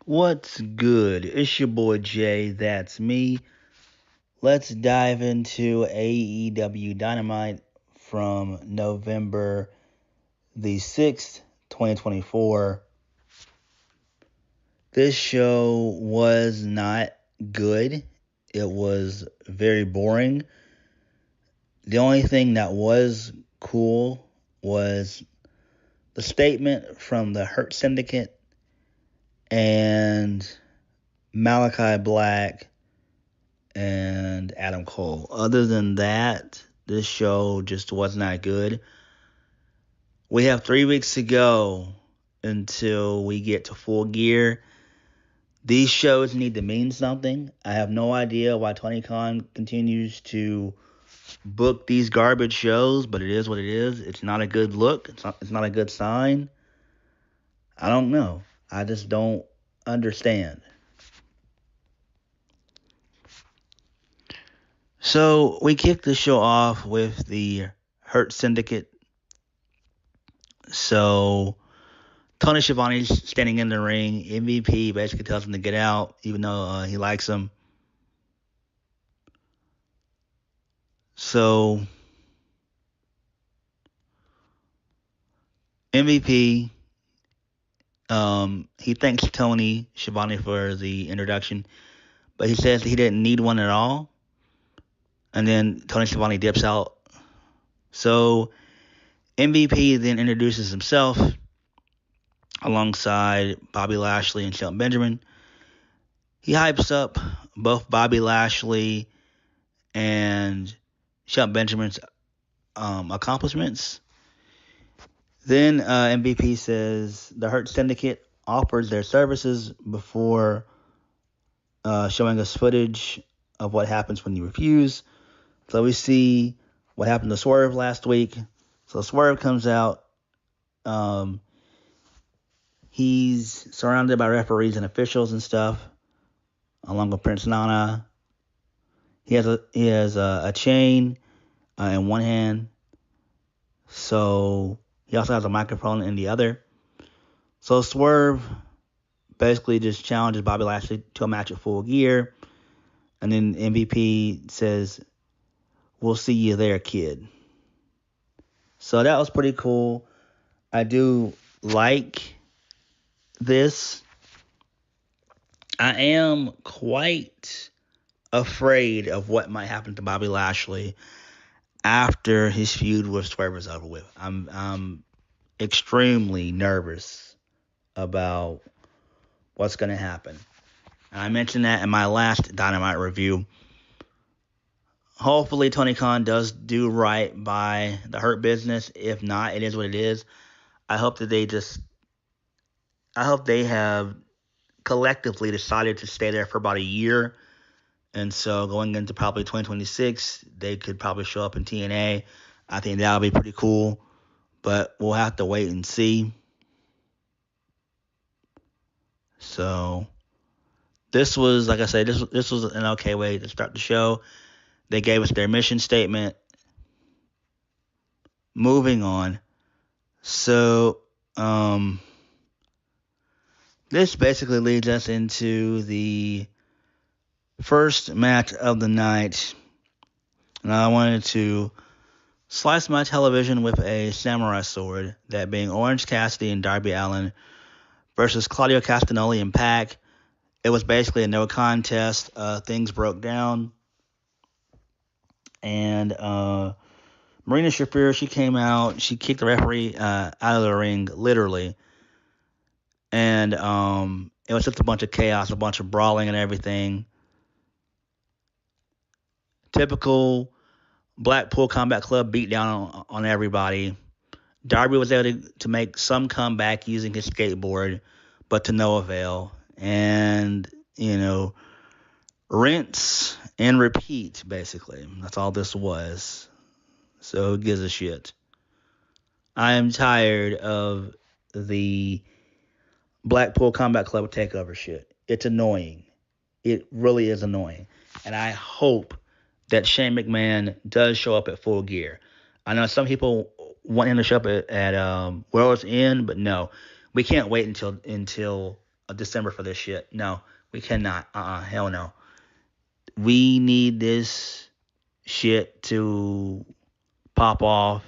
What's good? It's your boy Jay, that's me. Let's dive into AEW Dynamite from November the 6th, 2024. This show was not good. It was very boring. The only thing that was cool was the statement from the Hurt Syndicate and Malakai Black and Adam Cole. Other than that, this show just was not good. We have 3 weeks to go until we get to Full Gear. These shows need to mean something. I have no idea why Tony Khan continues to book these garbage shows, but it is what it is. It's not a good look. It's not a good sign. I don't know. I just don't understand. So we kicked the show off with the Hurt Syndicate. So Tony Schiavone's standing in the ring. MVP basically tells him to get out, even though he likes him. So MVP, he thanks Tony Schiavone for the introduction, but he says he didn't need one at all. And then Tony Schiavone dips out. So MVP then introduces himself alongside Bobby Lashley and Shelton Benjamin. He hypes up both Bobby Lashley and Shelton Benjamin's accomplishments. Then MVP says the Hurt Syndicate offers their services before showing us footage of what happens when you refuse. So we see what happened to Swerve last week. So Swerve comes out. He's surrounded by referees and officials and stuff, along with Prince Nana. He has a chain in one hand. So he also has a microphone in the other. So Swerve basically just challenges Bobby Lashley to a match at Full Gear. And then MVP says, "We'll see you there, kid." So that was pretty cool. I do like this. I am quite afraid of what might happen to Bobby Lashley after his feud with Swerve is over with. I'm extremely nervous about what's going to happen. And I mentioned that in my last Dynamite review. Hopefully Tony Khan does do right by the Hurt Business. If not, it is what it is. I hope they have collectively decided to stay there for about a year. And so going into probably 2026, they could probably show up in TNA. I think that would be pretty cool. But we'll have to wait and see. So this was, like I said, this was an okay way to start the show. They gave us their mission statement. Moving on. So this basically leads us into the first match of the night. And I wanted to slice my television with a samurai sword, that being Orange Cassidy and Darby Allin versus Claudio Castagnoli and Pac. It was basically a no contest. Things broke down. And Marina Shafir, she came out. She kicked the referee out of the ring, literally. And it was just a bunch of chaos, a bunch of brawling and everything. Typical Blackpool Combat Club beat down on everybody. Darby was able to make some comeback using his skateboard, but to no avail. And, rinse and repeat, basically. That's all this was. So who gives a shit? I am tired of the Blackpool Combat Club takeover shit. It's annoying. It really is annoying. And I hope that Shane McMahon does show up at Full Gear. I know some people want him to show up at World's End, but no. We can't wait until December for this shit. No, we cannot. Hell no. We need this shit to pop off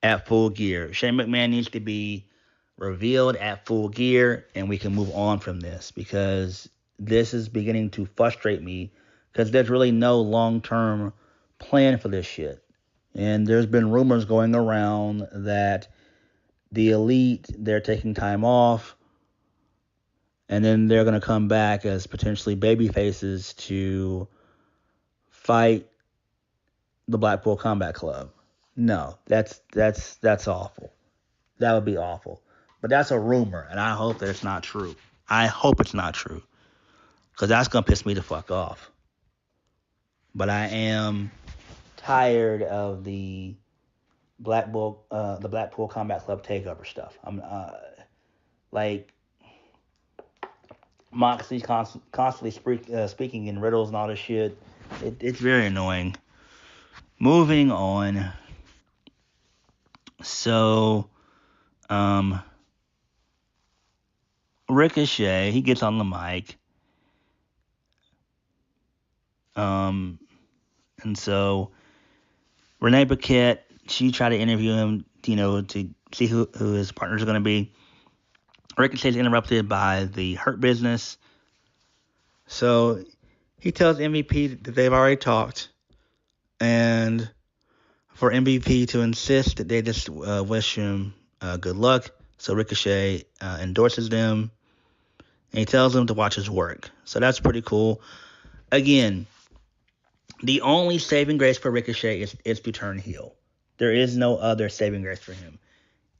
at Full Gear. Shane McMahon needs to be revealed at Full Gear, and we can move on from this, because this is beginning to frustrate me, because there's really no long-term plan for this shit. And there's been rumors going around that the Elite, they're taking time off, and then they're going to come back as potentially baby faces to fight the Blackpool Combat Club. No, that's awful. That would be awful. But that's a rumor, and I hope that it's not true. I hope it's not true, because that's going to piss me the fuck off. But I am tired of the Blackpool Combat Club takeover stuff. I'm like Moxley constantly speaking in riddles and all this shit. It's very annoying. Moving on. So, Ricochet, he gets on the mic. And so Renee Paquette, she tried to interview him, to see who his partners are going to be. Ricochet's interrupted by the Hurt Business. So he tells MVP that they've already talked, and for MVP to insist that they just wish him good luck. So Ricochet endorses them, and he tells them to watch his work. So that's pretty cool. Again, the only saving grace for Ricochet is to turn heel. There is no other saving grace for him.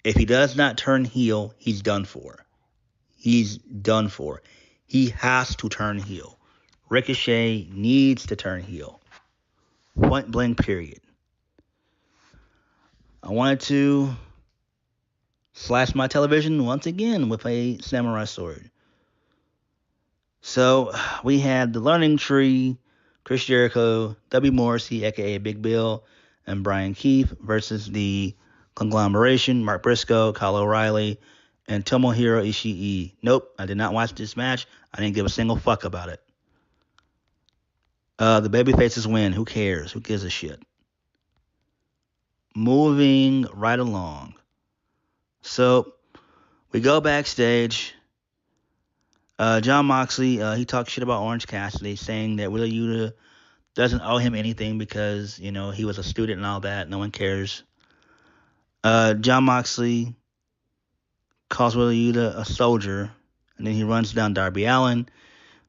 If he does not turn heel, he's done for. He's done for. He has to turn heel. Ricochet needs to turn heel. Point blank, period. I wanted to slash my television once again with a samurai sword. So we had the Learning Tree, Chris Jericho, W. Morrissey, a.k.a. Big Bill, and Brian Keith versus the Conglomeration, Mark Briscoe, Kyle O'Reilly, and Tomohiro Ishii. Nope, I did not watch this match. I didn't give a single fuck about it. The babyfaces win. Who cares? Who gives a shit? Moving right along. So we go backstage. John Moxley, he talks shit about Orange Cassidy, saying that Wheeler Yuta doesn't owe him anything because, he was a student and all that. No one cares. John Moxley calls Wheeler Yuta a soldier, and then he runs down Darby Allin,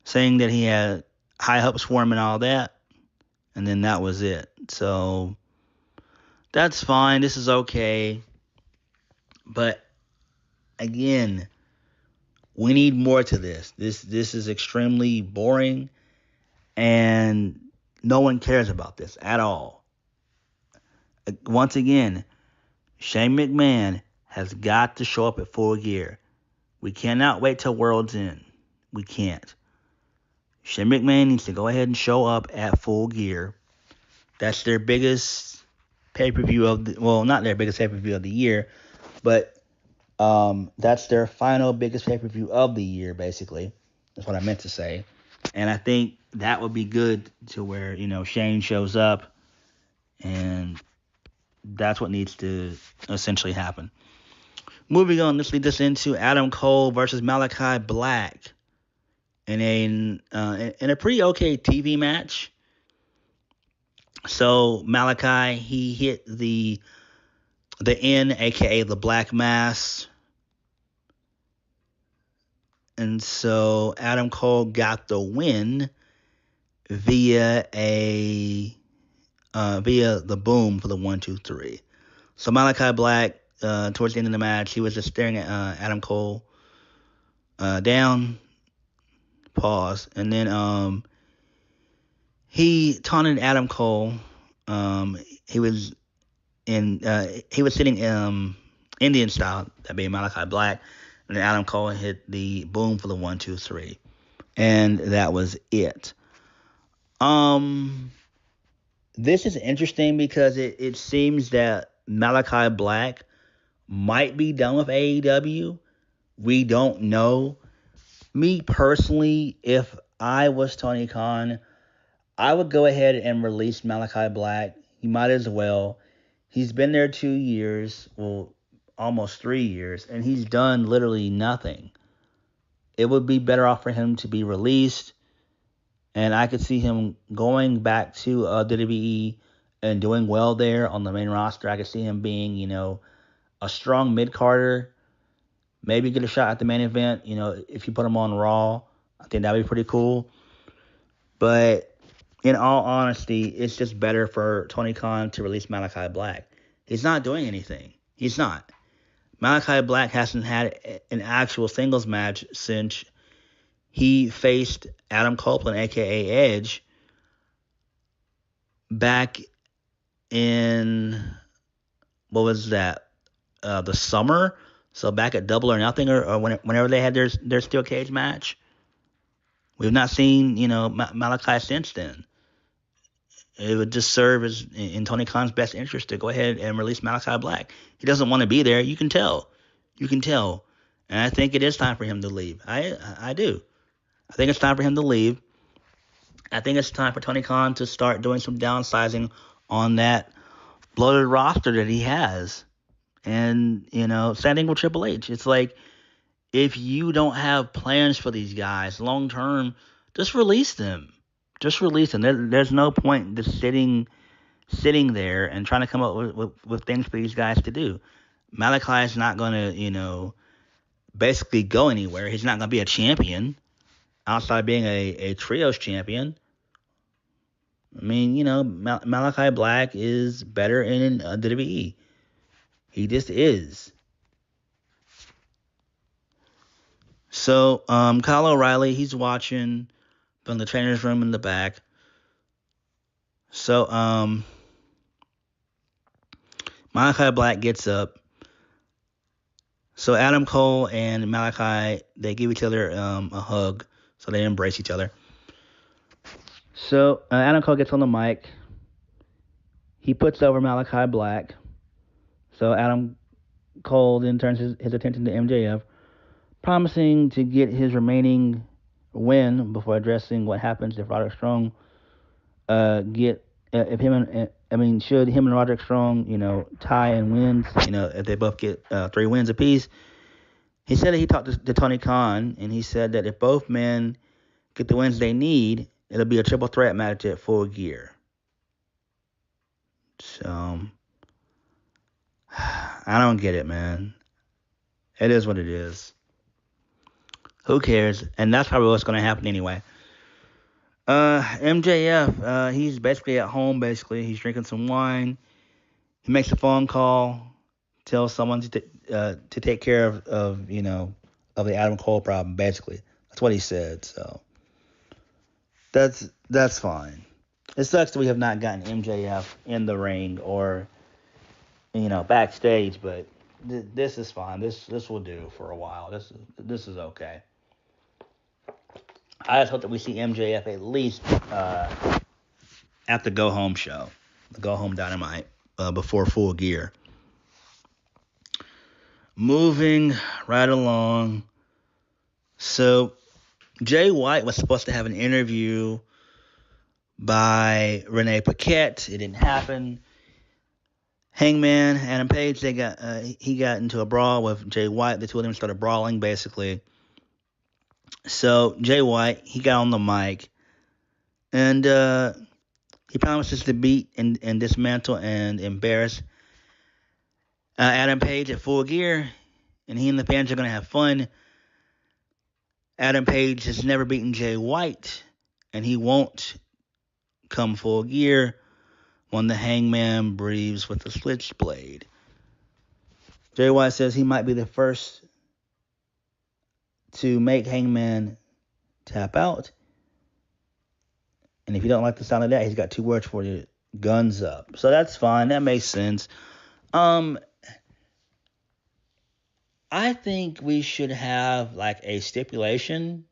saying that he had high hopes for him and all that, and then that was it. So that's fine. This is okay. But again, we need more to this. This is extremely boring, and no one cares about this at all. Once again, Shane McMahon has got to show up at Full Gear. We cannot wait till World's End. We can't. Shane McMahon needs to go ahead and show up at Full Gear. That's their biggest pay-per-view not their biggest pay-per-view of the year, but that's their final biggest pay-per-view of the year, basically. That's what I meant to say. And I think that would be good to where, Shane shows up, and that's what needs to essentially happen. Moving on, this leads us into Adam Cole versus Malakai Black in a pretty okay TV match. So Malakai, he hit the N, aka the Black Mass, and so Adam Cole got the win via the boom for the 1, 2, 3. So Malakai Black, towards the end of the match, he was just staring at Adam Cole down. Pause. And then he taunted Adam Cole. He was sitting Indian style, that being Malakai Black, and then Adam Cole hit the boom for the 1, 2, 3, and that was it. This is interesting because it seems that Malakai Black might be done with AEW. We don't know. Me personally, if I was Tony Khan, I would go ahead and release Malakai Black. He might as well. He's been there 2 years, well, almost 3 years, and he's done literally nothing. It would be better off for him to be released, and I could see him going back to WWE and doing well there on the main roster. I could see him being, a strong mid-carder, maybe get a shot at the main event, if you put him on Raw. I think that'd be pretty cool. But in all honesty, it's just better for Tony Khan to release Malakai Black. He's not doing anything. He's not. Malakai Black hasn't had an actual singles match since he faced Adam Copeland, aka Edge, back in, what was that? The summer. So back at Double or Nothing, or whenever they had their steel cage match. We've not seen, Malakai since then. It would just serve as in Tony Khan's best interest to go ahead and release Malakai Black. He doesn't want to be there. You can tell. You can tell. And I think it is time for him to leave. I do. I think it's time for him to leave. I think it's time for Tony Khan to start doing some downsizing on that bloated roster that he has. And, same thing with Triple H. It's like, if you don't have plans for these guys long term, just release them. Just release them. There's no point in just sitting there and trying to come up with things for these guys to do. Malakai is not going to, basically go anywhere. He's not going to be a champion outside of being a trios champion. I mean, Malakai Black is better in WWE. He just is. So, Kyle O'Reilly, he's watching from the trainer's room in the back. So, Malakai Black gets up. So, Adam Cole and Malakai, they give each other a hug. So, they embrace each other. So, Adam Cole gets on the mic. He puts over Malakai Black. So, Adam Cole then turns his attention to MJF, promising to get his remaining win before addressing what happens if Roderick Strong should him and Roderick Strong, tie and wins, if they both get 3 wins apiece. He said that he talked to Tony Khan, and he said that if both men get the wins they need, it'll be a triple threat match at Full Gear. So, I don't get it, man. It is what it is. Who cares? And that's probably what's going to happen anyway. MJF, he's basically at home, He's drinking some wine. He makes a phone call, tells someone to take care of the Adam Cole problem, basically. That's what he said, so that's fine. It sucks that we have not gotten MJF in the ring or, backstage, but this is fine. This will do for a while. This is okay. I just hope that we see MJF at least at the Go Home show, the Go Home Dynamite, before Full Gear. Moving right along. So, Jay White was supposed to have an interview by Renee Paquette. It didn't happen. Hangman, Adam Page, he got into a brawl with Jay White. The two of them started brawling, basically. So, Jay White, he got on the mic, and he promises to beat and dismantle and embarrass Adam Page at Full Gear, and he and the fans are going to have fun. Adam Page has never beaten Jay White, and he won't come Full Gear when the Hangman breathes with the switchblade. Jay White says he might be the first to make Hangman tap out. And if you don't like the sound of that, he's got 2 words for you: guns up. So that's fine. That makes sense. I think we should have like a stipulation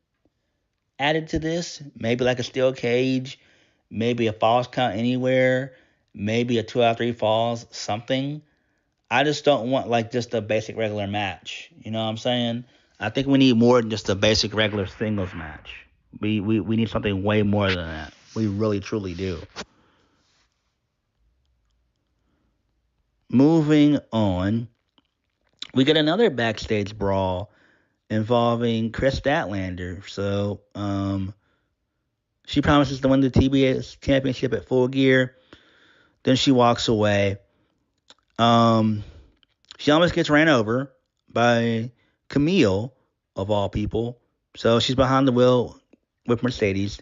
added to this. Maybe like a steel cage, maybe a falls count anywhere, maybe a 2 out of 3 falls, something. I just don't want like just a basic regular match. You know what I'm saying? I think we need more than just a basic regular singles match. We need something way more than that. We really, truly do. Moving on, we get another backstage brawl involving Chris Statlander. So, she promises to win the TBS championship at Full Gear. Then she walks away. She almost gets ran over by Camille, of all people. So she's behind the wheel with Mercedes,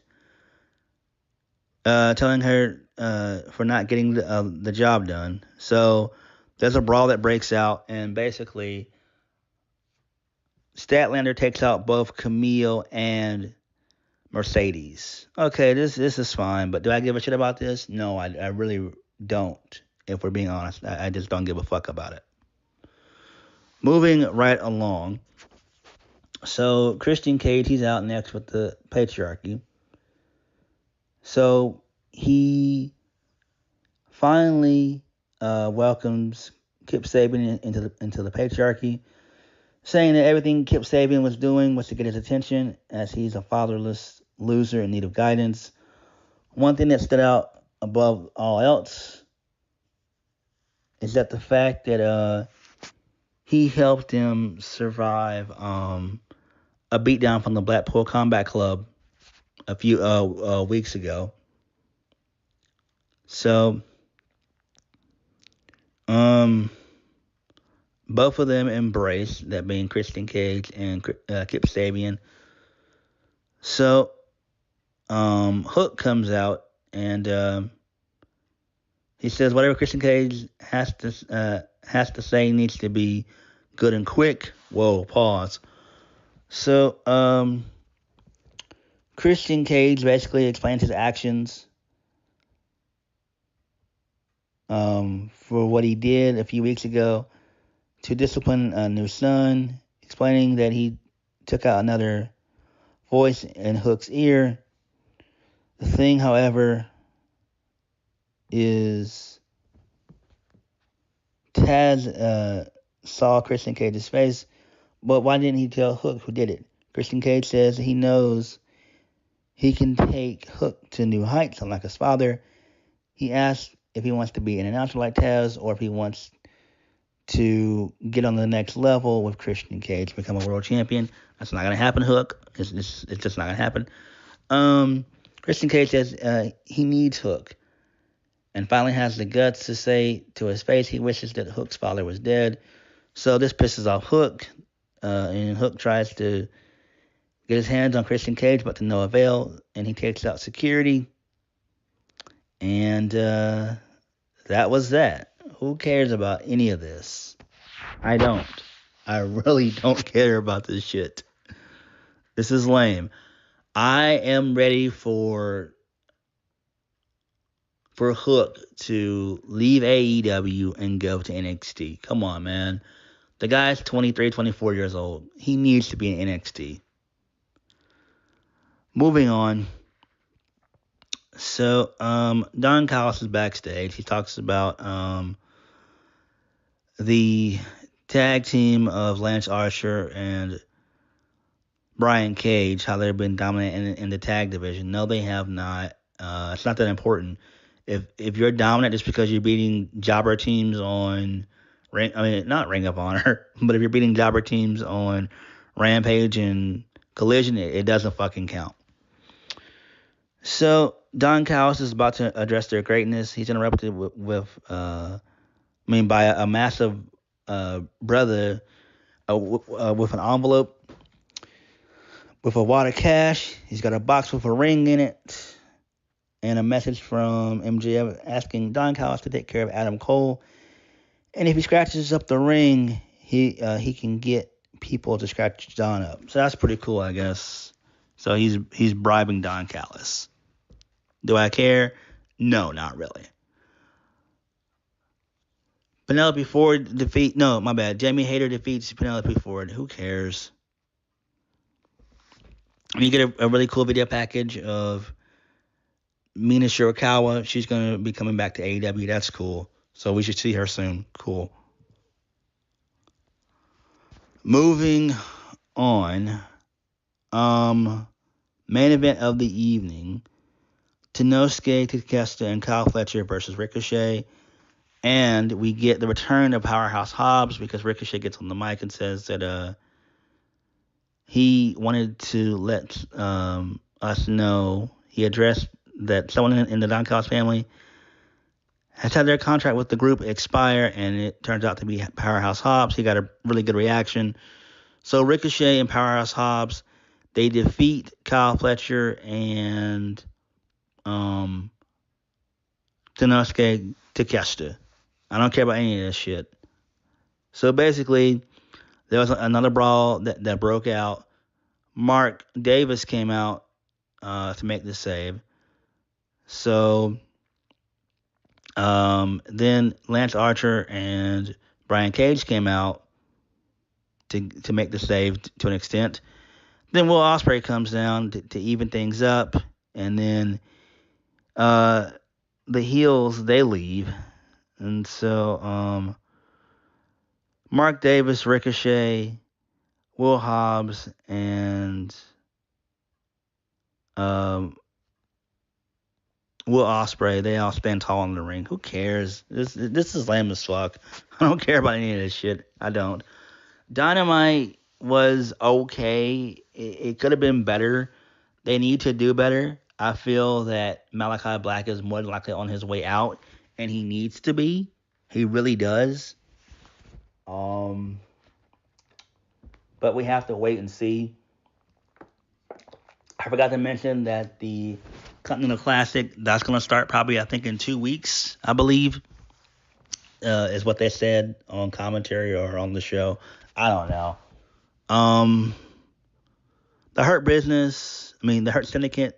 telling her for not getting the job done. So there's a brawl that breaks out, and basically Statlander takes out both Camille and Mercedes. Okay, this is fine, but do I give a shit about this? No, I really don't. If we're being honest, I just don't give a fuck about it. Moving right along. So Christian Cage, he's out next with the patriarchy. So he finally welcomes Kip Sabian into the patriarchy, saying that everything Kip Sabian was doing was to get his attention, as he's a fatherless loser in need of guidance. One thing that stood out above all else is that the fact that he helped him survive a beatdown from the Blackpool Combat Club a few weeks ago. So, both of them embrace, that being Christian Cage and Kip Sabian. So, Hook comes out and he says whatever Christian Cage has to say needs to be good and quick. Whoa, pause. So, Christian Cage basically explains his actions for what he did a few weeks ago to discipline a new son, explaining that he took out another voice in Hook's ear. The thing, however, is Taz saw Christian Cage's face, but why didn't he tell Hook who did it? Christian Cage says he knows he can take Hook to new heights, unlike his father. He asks if he wants to be an announcer like Taz, or if he wants to get on the next level with Christian Cage, become a world champion. That's not going to happen, Hook. It's just not going to happen. Christian Cage says he needs Hook, and finally has the guts to say to his face he wishes that Hook's father was dead. So this pisses off Hook, and Hook tries to get his hands on Christian Cage, but to no avail, and he takes out security. And that was that. Who cares about any of this? I don't. I really don't care about this shit. This is lame. I am ready for Hook to leave AEW and go to NXT. Come on, man. The guy's 23, 24 years old. He needs to be in NXT. Moving on. So, Don Callis is backstage. He talks about the tag team of Lance Archer and Brian Cage, how they've been dominant in the tag division. No, they have not. It's not that important. If you're dominant just because you're beating jobber teams on not Ring of Honor, but if you're beating jobber teams on Rampage and Collision, it doesn't fucking count. So Don Callis is about to address their greatness. He's interrupted by a massive brother with an envelope with a wad of cash. He's got a box with a ring in it and a message from MJF asking Don Callis to take care of Adam Cole. And if he scratches up the ring, he can get people to scratch Don up. So that's pretty cool, I guess. So he's bribing Don Callis. Do I care? No, not really. Penelope Ford Jamie Hayter defeats Penelope Ford. Who cares? You get a really cool video package of Mina Shirakawa. She's going to be coming back to AEW. That's cool. So we should see her soon. Cool. Moving on. Main event of the evening. Tenosuke Takeshita and Kyle Fletcher versus Ricochet. And we get the return of Powerhouse Hobbs because Ricochet gets on the mic and says that he wanted to let us know. He addressed that someone in the Don Callis family has had their contract with the group expire, and it turns out to be Powerhouse Hobbs. He got a really good reaction. So Ricochet and Powerhouse Hobbs, they defeat Kyle Fletcher and Tenosuke Takeshita. I don't care about any of this shit. So basically, there was another brawl that broke out. Mark Davis came out to make the save. So then Lance Archer and Brian Cage came out to make the save to an extent. Then Will Ospreay comes down to even things up, and then the heels, they leave. And so Mark Davis, Ricochet, Will Hobbs, and Will Ospreay, they all stand tall in the ring. Who cares? This is lame as fuck. I don't care about any of this shit. I don't. Dynamite was okay. It could have been better. They need to do better. I feel that Malakai Black is more than likely on his way out, and he needs to be. He really does. But we have to wait and see. I forgot to mention that the Continental Classic, that's going to start probably, I think, in 2 weeks, I believe, is what they said on commentary or on the show. I don't know. The Hurt Syndicate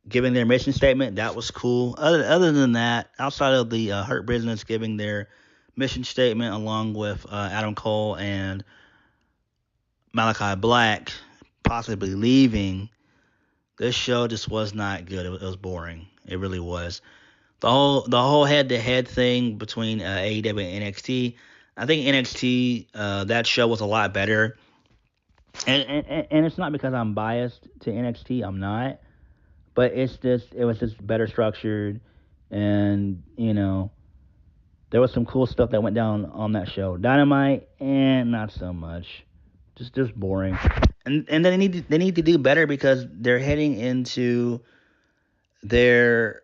giving their mission statement, that was cool. Other than that, outside of the Hurt Business giving their mission statement along with Adam Cole and Malakai Black possibly leaving, this show just was not good. It was boring. It really was. The whole head-to-head thing between AEW and NXT, I think NXT, that show was a lot better. And it's not because I'm biased to NXT. I'm not. But it was just better structured, and there was some cool stuff that went down on that show. Dynamite, and not so much. Just boring. And they need to do better because they're heading into their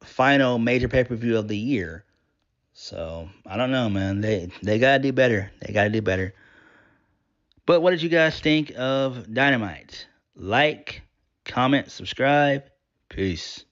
final major pay-per-view of the year. So I don't know, man. They gotta do better. They gotta do better. But what did you guys think of Dynamite? Like, comment, subscribe. Peace.